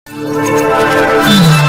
Hello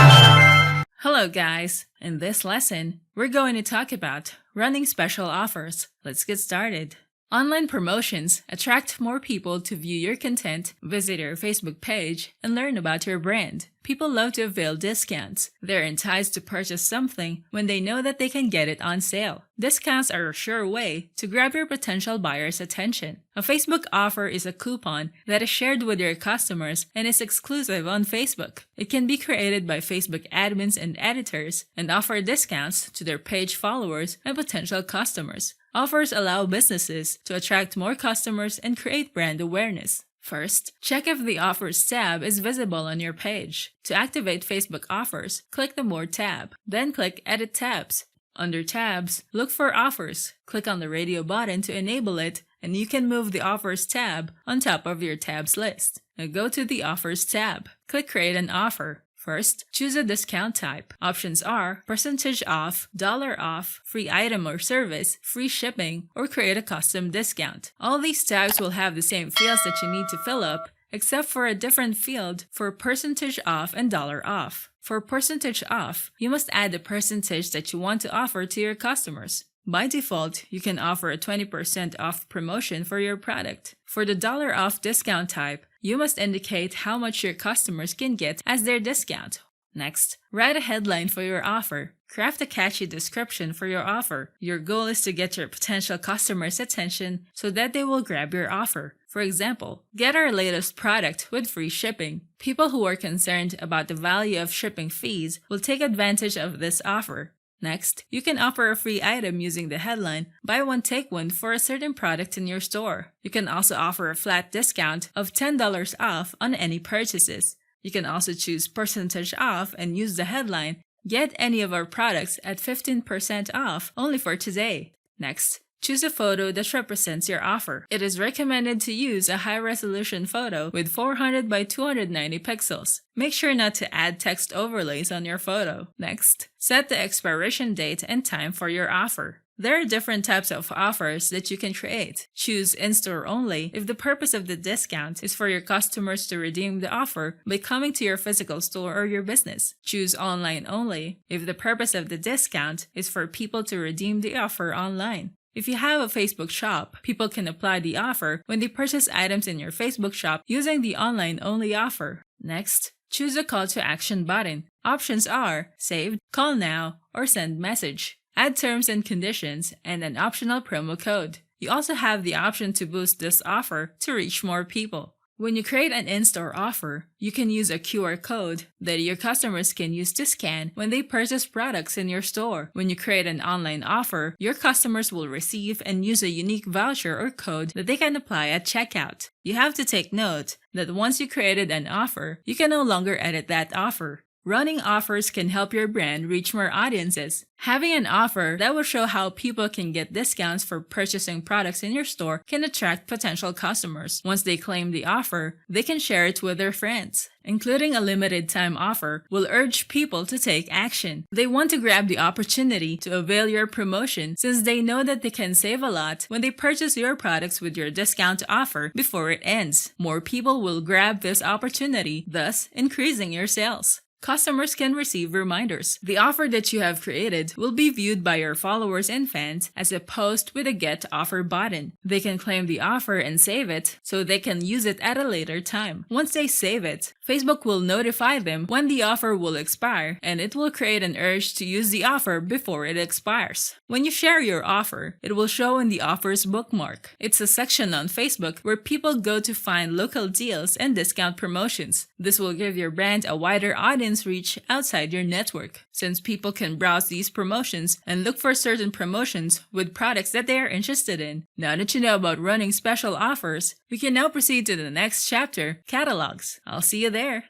guys! In this lesson, we're going to talk about running special offers. Let's get started. Online promotions attract more people to view your content, visit your Facebook page, and learn about your brand. People love to avail discounts. They're enticed to purchase something when they know that they can get it on sale. Discounts are a sure way to grab your potential buyer's attention. A Facebook offer is a coupon that is shared with your customers and is exclusive on Facebook. It can be created by Facebook admins and editors and offer discounts to their page followers and potential customers. Offers allow businesses to attract more customers and create brand awareness. First, check if the Offers tab is visible on your page. To activate Facebook offers, click the More tab. Then click Edit Tabs. Under Tabs, look for Offers. Click on the radio button to enable it, and you can move the Offers tab on top of your tabs list. Now go to the Offers tab. Click Create an Offer. First, choose a discount type. Options are percentage off, dollar off, free item or service, free shipping, or create a custom discount. All these types will have the same fields that you need to fill up, except for a different field for percentage off and dollar off. For percentage off, you must add the percentage that you want to offer to your customers. By default, you can offer a 20% off promotion for your product. For the dollar off discount type, you must indicate how much your customers can get as their discount. Next, write a headline for your offer. Craft a catchy description for your offer. Your goal is to get your potential customers' attention so that they will grab your offer. For example, get our latest product with free shipping. People who are concerned about the value of shipping fees will take advantage of this offer. Next, you can offer a free item using the headline, buy one take one for a certain product in your store. You can also offer a flat discount of $10 off on any purchases. You can also choose percentage off and use the headline, get any of our products at 15% off only for today. Next, choose a photo that represents your offer. It is recommended to use a high-resolution photo with 400 by 290 pixels. Make sure not to add text overlays on your photo. Next, set the expiration date and time for your offer. There are different types of offers that you can create. Choose in-store only if the purpose of the discount is for your customers to redeem the offer by coming to your physical store or your business. Choose online only if the purpose of the discount is for people to redeem the offer online. If you have a Facebook shop, people can apply the offer when they purchase items in your Facebook shop using the online-only offer. Next, choose a call to action button. Options are Save, Call Now, or Send Message. Add terms and conditions and an optional promo code. You also have the option to boost this offer to reach more people. When you create an in-store offer, you can use a QR code that your customers can use to scan when they purchase products in your store. When you create an online offer, your customers will receive and use a unique voucher or code that they can apply at checkout. You have to take note that once you created an offer, you can no longer edit that offer. Running offers can help your brand reach more audiences. Having an offer that will show how people can get discounts for purchasing products in your store can attract potential customers. Once they claim the offer, they can share it with their friends. Including a limited time offer will urge people to take action. They want to grab the opportunity to avail your promotion since they know that they can save a lot when they purchase your products with your discount offer before it ends. More people will grab this opportunity, thus increasing your sales. Customers can receive reminders. The offer that you have created will be viewed by your followers and fans as a post with a Get Offer button. They can claim the offer and save it so they can use it at a later time. Once they save it, Facebook will notify them when the offer will expire, and it will create an urge to use the offer before it expires. When you share your offer, it will show in the Offers bookmark. It's a section on Facebook where people go to find local deals and discount promotions. This will give your brand a wider audience reach outside your network, since people can browse these promotions and look for certain promotions with products that they are interested in. Now that you know about running special offers, we can now proceed to the next chapter, catalogs. I'll see you there.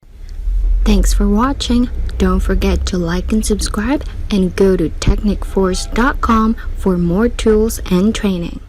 Thanks for watching. Don't forget to like and subscribe, and go to technicforce.com for more tools and training.